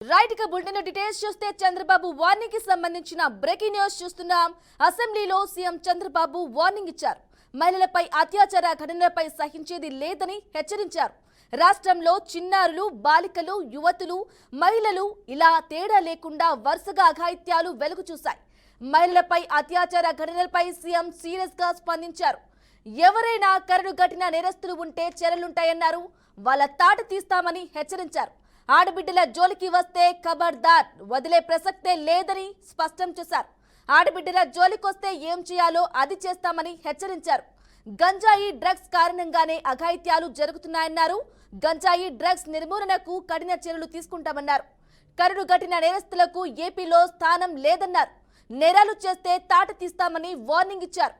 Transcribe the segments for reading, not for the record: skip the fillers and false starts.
Right గా bulletin details చూస్తే Chandrababu warning కి సంబంధించిన బ్రేకింగ్ న్యూస్ చూస్తున్నాం. అసెంబ్లీలో సీఎం చంద్రబాబు వార్నింగ్ ఇచ్చారు. మహిళలపై అత్యాచార ఘటనలపై సహించేది లేదని హెచ్చరించారు. రాష్ట్రంలో చిన్నారులు, బాలికలు, యువతులు, మహిళలు ఇలా తేడా లేకుండా వరుసగా అఘాయిత్యాలు వెలుగు చూశాయి. మహిళలపై అత్యాచార ఘటనలపై సీఎం సీరియస్ గా స్పందించారు. ఎవరైనా కరడు గట్టిన నేరస్తులు ఉంటే చర్యలుంటాయన్నారు. వాళ్ళ తాట తీస్తామని హెచ్చరించారు. ఆడబిడ్డల జోలికి వస్తే ఖబర్దార్, వదిలే ప్రసక్తే లేదని స్పష్టం చేశారు. ఆడబిడ్డల జోలికొస్తే ఏం చేయాలో అది చేస్తామని హెచ్చరించారు. గంజాయి, డ్రగ్స్ కారణంగానే అఘాయిత్యాలు జరుగుతున్నాయన్నారు. గంజాయి, డ్రగ్స్ నిర్మూలనకు కఠిన చర్యలు తీసుకుంటామన్నారు. కరడు గట్టిన నేరస్తులకు ఏపీలో స్థానం లేదన్నారు. నేరాలు చేస్తే తాట తీస్తామని వార్నింగ్ ఇచ్చారు.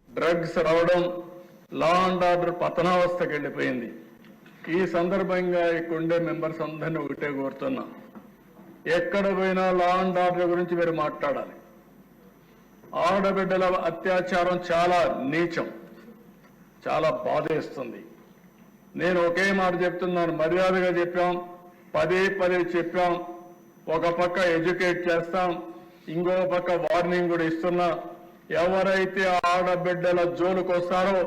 డ్రగ్స్ రావడం, లా అండ్ ఆర్డర్ పతనావస్థకి వెళ్ళిపోయింది. ఈ సందర్భంగా ఇక్కడుండే మెంబర్స్ అందరినీ ఒకటే కోరుతున్నా, ఎక్కడ పోయినా లా అండ్ ఆర్డర్ గురించి మీరు మాట్లాడాలి. ఆడబిడ్డల అత్యాచారం చాలా నీచం, చాలా బాధేస్తుంది. నేను ఒకే మాట చెప్తున్నాను, మర్యాదగా చెప్పాం, పదే చెప్పాం. ఒక పక్క ఎడ్యుకేట్ చేస్తాం, ఇంకో పక్క వార్నింగ్ కూడా ఇస్తున్నా. ఎవరైతే ఆడబిడ్డల జోలికి వస్తారో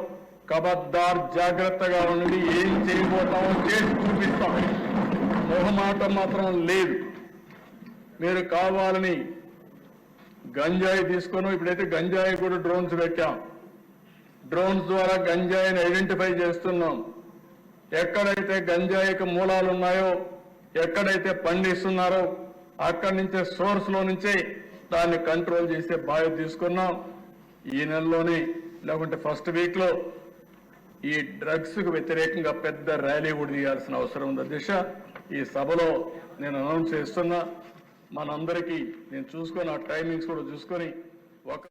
ఖబర్దార్, జాగ్రత్తగా ఉండి ఏం చేయబోతామో చేసి చూపిస్తాం. మొహమాటం మాత్రం లేదు. మీరు కావాలని గంజాయి తీసుకొని, ఇప్పుడైతే గంజాయి కూడా డ్రోన్స్ పెట్టాం. డ్రోన్స్ ద్వారా గంజాయిని ఐడెంటిఫై చేస్తున్నాం. ఎక్కడైతే గంజాయికి మూలాలు ఉన్నాయో, ఎక్కడైతే పండిస్తున్నారో అక్కడి నుంచే, సోర్స్ లో నుంచే దాన్ని కంట్రోల్ చేసే బాధ్యత తీసుకున్నాం. ఈ నెలలోనే లేకుంటే ఫస్ట్ వీక్ లో ఈ డ్రగ్స్ కు వ్యతిరేకంగా పెద్ద ర్యాలీ కూడా తీయాల్సిన అవసరం ఉంది. దిశ ఈ సభలో నేను అనౌన్స్ చేస్తున్నా. మనందరికీ నేను చూసుకొని, ఆ టైమింగ్స్ కూడా చూసుకొని ఒక